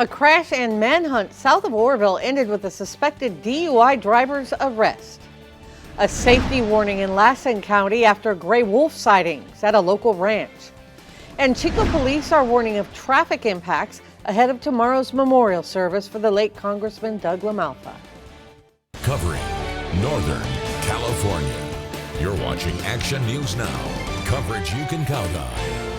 A crash and manhunt south of Oroville ended with a suspected DUI driver's arrest. A safety warning in Lassen County after gray wolf sightings at a local ranch. And Chico police are warning of traffic impacts ahead of tomorrow's memorial service for the late Congressman Doug LaMalfa. Covering Northern California. You're watching Action News Now. Coverage you can count on.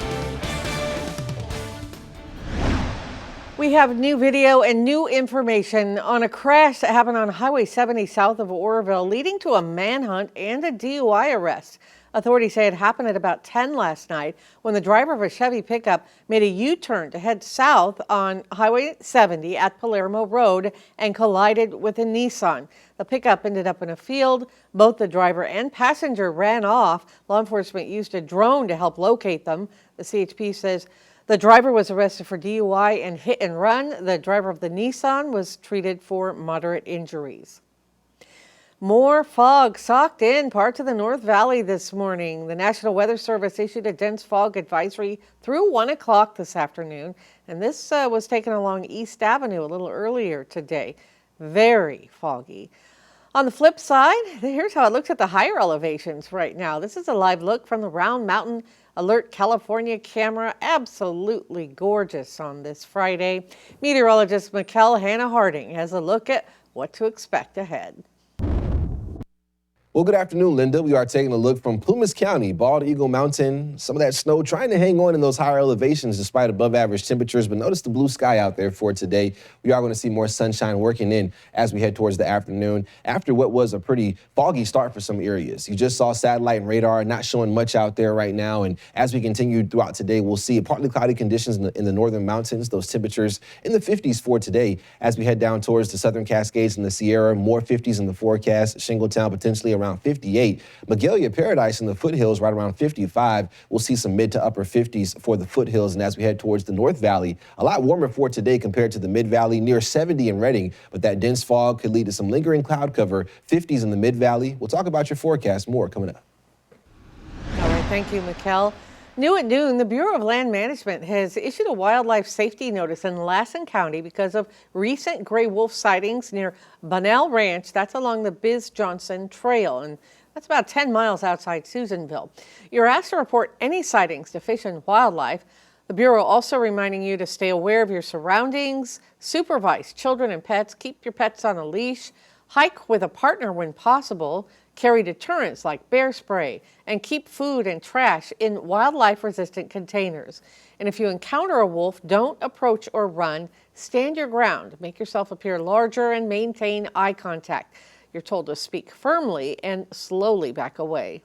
We have new video and new information on a crash that happened on Highway 70 south of Oroville, leading to a manhunt and a DUI arrest. Authorities say it happened at about 10 last night when the driver of a Chevy pickup made a U-turn to head south on Highway 70 at Palermo Road and collided with a Nissan. The pickup ended up in a field. Both the driver and passenger ran off. Law enforcement used a drone to help locate them. The CHP says the driver was arrested for DUI and hit and run. The driver of the Nissan was treated for moderate injuries. More fog socked in parts of the North Valley this morning. The National Weather Service issued a dense fog advisory through 1 o'clock this afternoon, and this was taken along East Avenue a little earlier today. Very foggy. On the flip side, here's how it looks at the higher elevations right now. This is a live look from the Round Mountain Alert California camera. Absolutely gorgeous on this Friday. Meteorologist Mikkel Hannah Harding has a look at what to expect ahead. Well, good afternoon, Linda. We are taking a look from Plumas County, Bald Eagle Mountain. Some of that snow trying to hang on in those higher elevations despite above average temperatures, but notice the blue sky out there for today. We are going to see more sunshine working in as we head towards the afternoon after what was a pretty foggy start for some areas. You just saw satellite and radar not showing much out there right now, and as we continue throughout today, we'll see partly cloudy conditions in the northern mountains, those temperatures in the 50s for today. As we head down towards the southern Cascades and the Sierra, more 50s in the forecast. Shingletown potentially around 58. Magalia Paradise in the foothills right around 55. We'll see some mid to upper 50s for the foothills. And as we head towards the North Valley, a lot warmer for today compared to the Mid Valley, near 70 in Redding. But that dense fog could lead to some lingering cloud cover, 50s in the Mid Valley. We'll talk about your forecast more coming up. All right, thank you, Mikkel. New at noon, the Bureau of Land Management has issued a wildlife safety notice in Lassen County because of recent gray wolf sightings near Bunnell Ranch. That's along the Biz Johnson Trail, and that's about 10 miles outside Susanville. You're asked to report any sightings to Fish and Wildlife. The Bureau also reminding you to stay aware of your surroundings, supervise children and pets, keep your pets on a leash, hike with a partner when possible, carry deterrents like bear spray, and keep food and trash in wildlife-resistant containers. And if you encounter a wolf, don't approach or run. Stand your ground. Make yourself appear larger and maintain eye contact. You're told to speak firmly and slowly back away.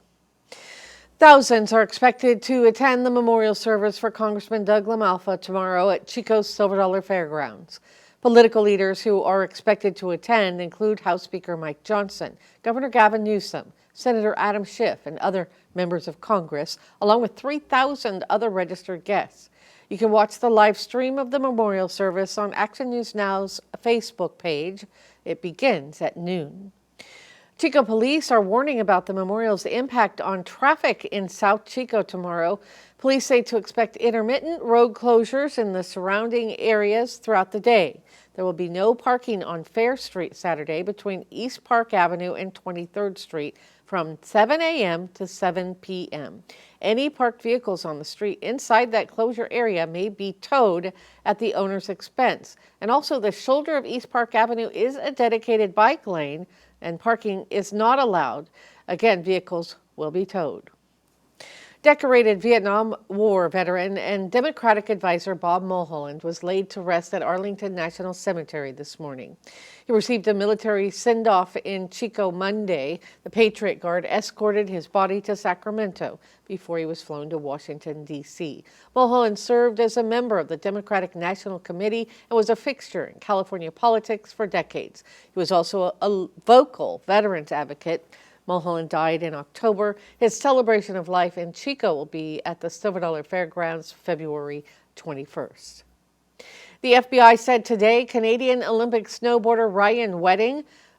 Thousands are expected to attend the memorial service for Congressman Doug LaMalfa tomorrow at Chico's Silver Dollar Fairgrounds. Political leaders who are expected to attend include House Speaker Mike Johnson, Governor Gavin Newsom, Senator Adam Schiff, and other members of Congress, along with 3,000 other registered guests. You can watch the live stream of the memorial service on Action News Now's Facebook page. It begins at noon. Chico police are warning about the memorial's impact on traffic in South Chico tomorrow. Police say to expect intermittent road closures in the surrounding areas throughout the day. There will be no parking on Fair Street Saturday between East Park Avenue and 23rd Street from 7 a.m. to 7 p.m. Any parked vehicles on the street inside that closure area may be towed at the owner's expense. And also, the shoulder of East Park Avenue is a dedicated bike lane, and parking is not allowed. Again, vehicles will be towed. Decorated Vietnam War veteran and Democratic advisor Bob Mulholland was laid to rest at Arlington National Cemetery this morning. He received a military send-off in Chico Monday. The Patriot Guard escorted his body to Sacramento before he was flown to Washington, D.C. Mulholland served as a member of the Democratic National Committee and was a fixture in California politics for decades. He was also a vocal veterans advocate. Mulholland died in October. His celebration of life in Chico will be at the Silver Dollar Fairgrounds February 21st. The FBI said today Canadian Olympic snowboarder Ryan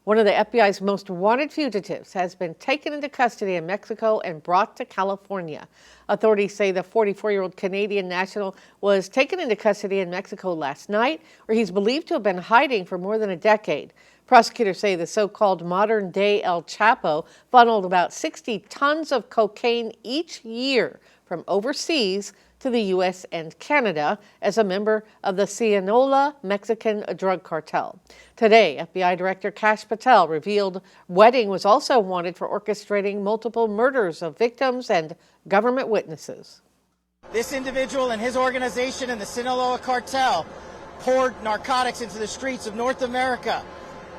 One of the FBI's most wanted fugitives has been taken into custody in Mexico and brought to California. Authorities say the 44-year-old Canadian national was taken into custody in Mexico last night, where he's believed to have been hiding for more than a decade. Prosecutors say the so-called modern-day El Chapo funneled about 60 tons of cocaine each year from overseas to the U.S. and Canada as a member of the Sinaloa Mexican drug cartel. Today, FBI Director Kash Patel revealed Wedding was also wanted for orchestrating multiple murders of victims and government witnesses. This individual and his organization in the Sinaloa cartel poured narcotics into the streets of North America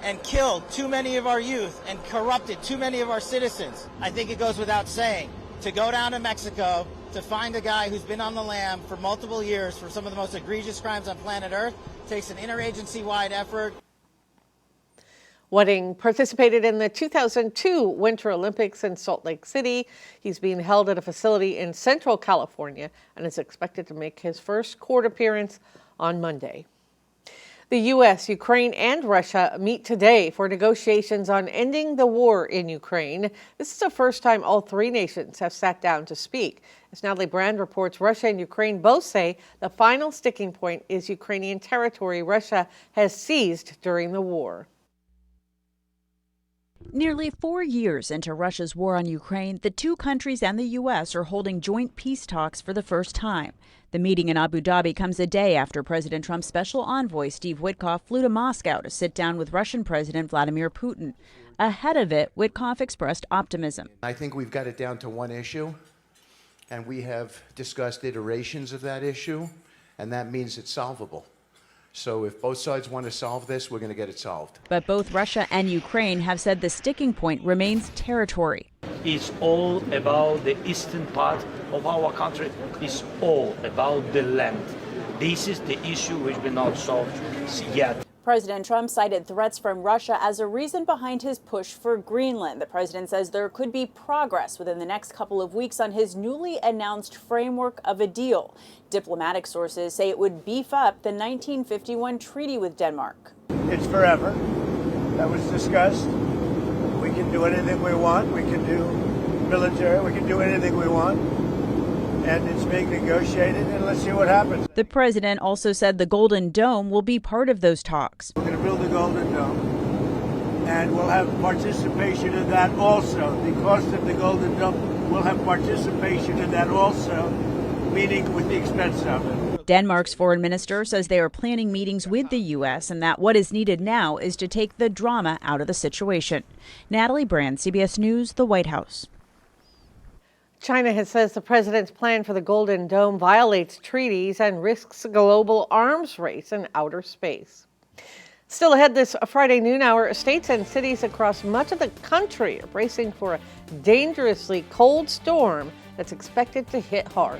and killed too many of our youth and corrupted too many of our citizens. I think it goes without saying, to go down to Mexico to find a guy who's been on the lam for multiple years for some of the most egregious crimes on planet Earth takes an interagency-wide effort. Wedding participated in the 2002 Winter Olympics in Salt Lake City. He's being held at a facility in Central California and is expected to make his first court appearance on Monday. The U.S., Ukraine, and Russia meet today for negotiations on ending the war in Ukraine. This is the first time all three nations have sat down to speak. As Natalie Brand reports, Russia and Ukraine both say the final sticking point is Ukrainian territory Russia has seized during the war. Nearly 4 years into Russia's war on Ukraine, the two countries and the U.S. are holding joint peace talks for the first time. The meeting in Abu Dhabi comes a day after President Trump's special envoy, Steve Witkoff, flew to Moscow to sit down with Russian President Vladimir Putin. Ahead of it, Witkoff expressed optimism. I think we've got it down to one issue, and we have discussed iterations of that issue, and that means it's solvable. So if both sides want to solve this, we're going to get it solved. But both Russia and Ukraine have said the sticking point remains territory. It's all about the eastern part of our country. It's all about the land. This is the issue which will not solved yet. President Trump cited threats from Russia as a reason behind his push for Greenland. The president says there could be progress within the next couple of weeks on his newly announced framework of a deal. Diplomatic sources say it would beef up the 1951 treaty with Denmark. It's forever. That was discussed. We can do anything we want. We can do military. We can do anything we want. And it's being negotiated, and let's see what happens. The president also said the Golden Dome will be part of those talks. We're going to build the Golden Dome, and we'll have participation in that also. The cost of the Golden Dome, we'll have participation in that also, meaning with the expense of it. Denmark's foreign minister says they are planning meetings with the U.S. and that what is needed now is to take the drama out of the situation. Natalie Brand, CBS News, the White House. China has says the president's plan for the Golden Dome violates treaties and risks a global arms race in outer space. Still ahead this Friday noon hour, states and cities across much of the country are bracing for a dangerously cold storm that's expected to hit hard.